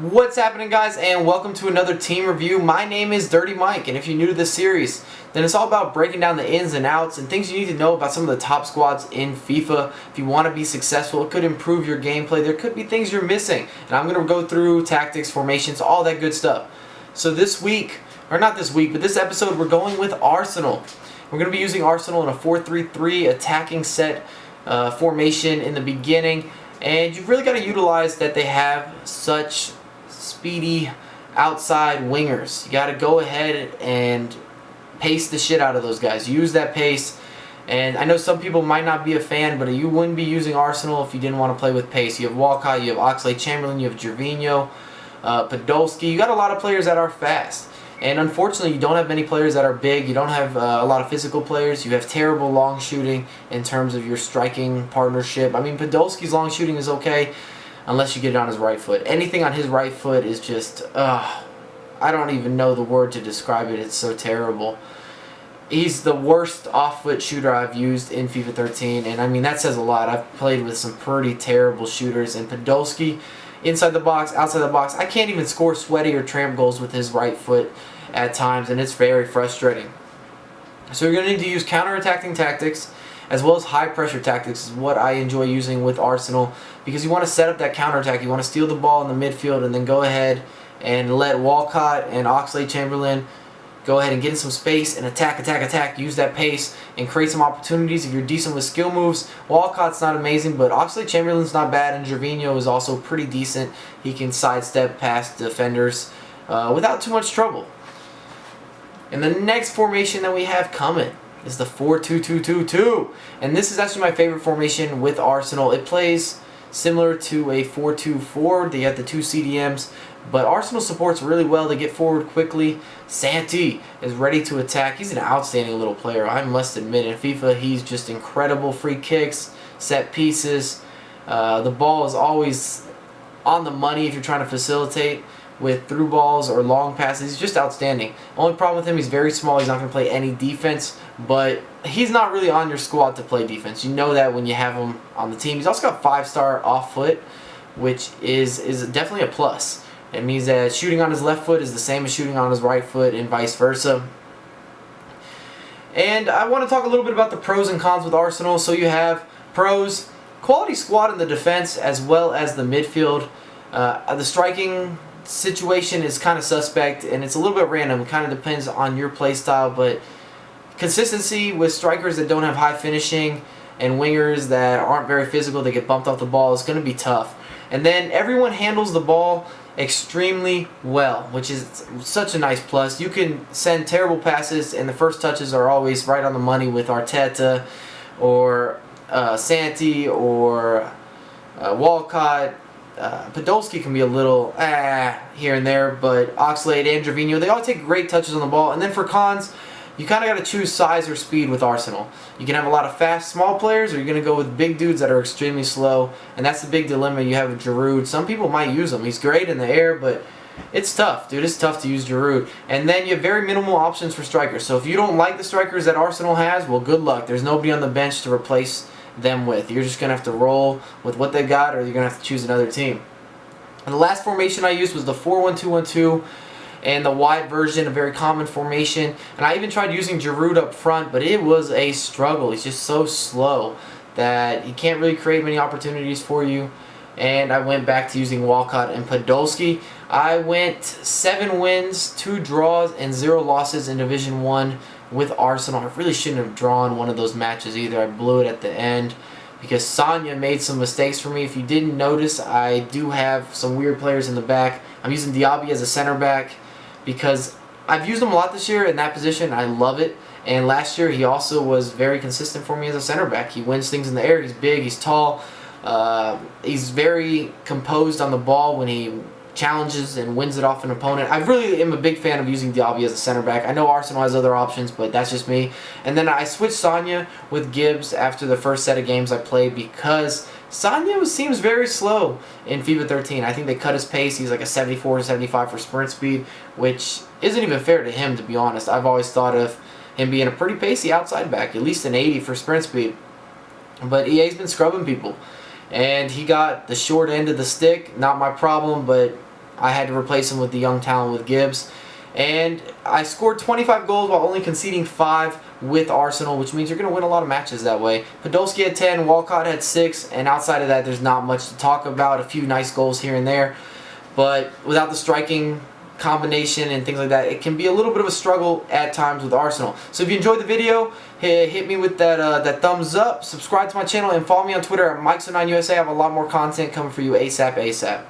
What's happening, guys, and welcome to another team review. My name is Dirty Mike, and if you're new to this series, then it's all about breaking down the ins and outs and things you need to know about some of the top squads in FIFA. If you want to be successful, it could improve your gameplay. There could be things you're missing, and I'm going to go through tactics, formations, all that good stuff. So this week, or not this week, but this episode, we're going with Arsenal. We're going to be using Arsenal in a 4-3-3 attacking set formation in the beginning. And you've really got to utilize that they have such speedy outside wingers. You got to go ahead and pace the shit out of those guys. Use that pace. And I know some people might not be a fan, but you wouldn't be using Arsenal if you didn't want to play with pace. You have Walcott, you have Oxlade-Chamberlain, you have Gervinho, Podolski. You got a lot of players that are fast. And unfortunately, you don't have many players that are big. You don't have a lot of physical players. You have terrible long shooting in terms of your striking partnership. I mean, Podolski's long shooting is okay unless you get it on his right foot. Anything on his right foot is just, I don't even know the word to describe it. It's so terrible. He's the worst off-foot shooter I've used in FIFA 13. And I mean, that says a lot. I've played with some pretty terrible shooters. And Podolski, inside the box, outside the box, I can't even score sweaty or tramp goals with his right foot at times, and it's very frustrating. So you're going to need to use counter-attacking tactics as well as high-pressure tactics is what I enjoy using with Arsenal, because you want to set up that counter-attack. You want to steal the ball in the midfield and then go ahead and let Walcott and Oxlade-Chamberlain go ahead and get in some space and attack. Use that pace and create some opportunities. If you're decent with skill moves, Walcott's not amazing, but Oxlade-Chamberlain's not bad, and Gervinho is also pretty decent. He can sidestep past defenders without too much trouble. And the next formation that we have coming is the 4-2-2-2-2. And this is actually my favorite formation with Arsenal. It plays similar to a 4-2-4. They have the two CDMs, but Arsenal supports really well. They get forward quickly. Santi is ready to attack. He's an outstanding little player, I must admit. In FIFA, he's just incredible. Free kicks, set pieces. The ball is always on the money if you're trying to facilitate with through balls or long passes. He's just outstanding. Only problem with him, he's very small. He's not going to play any defense, but he's not really on your squad to play defense. You know that when you have him on the team. He's also got 5-star off foot, which is definitely a plus. It means that shooting on his left foot is the same as shooting on his right foot and vice versa. And I want to talk a little bit about the pros and cons with Arsenal. So you have pros, quality squad in the defense as well as the midfield. The striking situation is kind of suspect, and it's a little bit random. It kind of depends on your play style, but consistency with strikers that don't have high finishing and wingers that aren't very physical, they get bumped off the ball, is going to be tough. And then everyone handles the ball extremely well, which is such a nice plus. You can send terrible passes, and the first touches are always right on the money with Arteta or Santi or Walcott. Podolski can be a little here and there, but Oxlade and Gervinho, they all take great touches on the ball. And then for cons, you kind of got to choose size or speed with Arsenal. You can have a lot of fast, small players, or you're going to go with big dudes that are extremely slow, and that's the big dilemma you have with Giroud. Some people might use him. He's great in the air, but it's tough, dude. It's tough to use Giroud. And then you have very minimal options for strikers. So if you don't like the strikers that Arsenal has, well, good luck. There's nobody on the bench to replace them with. You're just going to have to roll with what they got, or you're going to have to choose another team. And the last formation I used was the 4-1-2-1-2 and the wide version, a very common formation. And I even tried using Giroud up front, but it was a struggle. He's just so slow that he can't really create many opportunities for you. And I went back to using Walcott and Podolski. I went 7 wins, 2 draws, and 0 losses in Division 1 with Arsenal. I really shouldn't have drawn one of those matches either. I blew it at the end because Sonia made some mistakes for me. If you didn't notice, I do have some weird players in the back. I'm using Diaby as a center back because I've used him a lot this year in that position. I love it. And last year he also was very consistent for me as a center back. He wins things in the air. He's big. He's tall. He's very composed on the ball when he challenges and wins it off an opponent. I really am a big fan of using Diaby as a center back. I know Arsenal has other options, but that's just me. And then I switched Sonia with Gibbs after the first set of games I played because Sonia seems very slow in FIFA 13. I think they cut his pace. He's like a 74 75 for sprint speed, which isn't even fair to him, to be honest. I've always thought of him being a pretty pacey outside back, at least an 80 for sprint speed. But EA's been scrubbing people, and he got the short end of the stick. Not my problem, but I had to replace him with the young talent with Gibbs. And I scored 25 goals while only conceding 5 with Arsenal, which means you're going to win a lot of matches that way. Podolski had 10, Walcott had 6, and outside of that, there's not much to talk about. A few nice goals here and there. But without the striking combination and things like that, it can be a little bit of a struggle at times with Arsenal. So if you enjoyed the video, hit me with that thumbs up, subscribe to my channel, and follow me on Twitter at Mike09USA. I have a lot more content coming for you ASAP.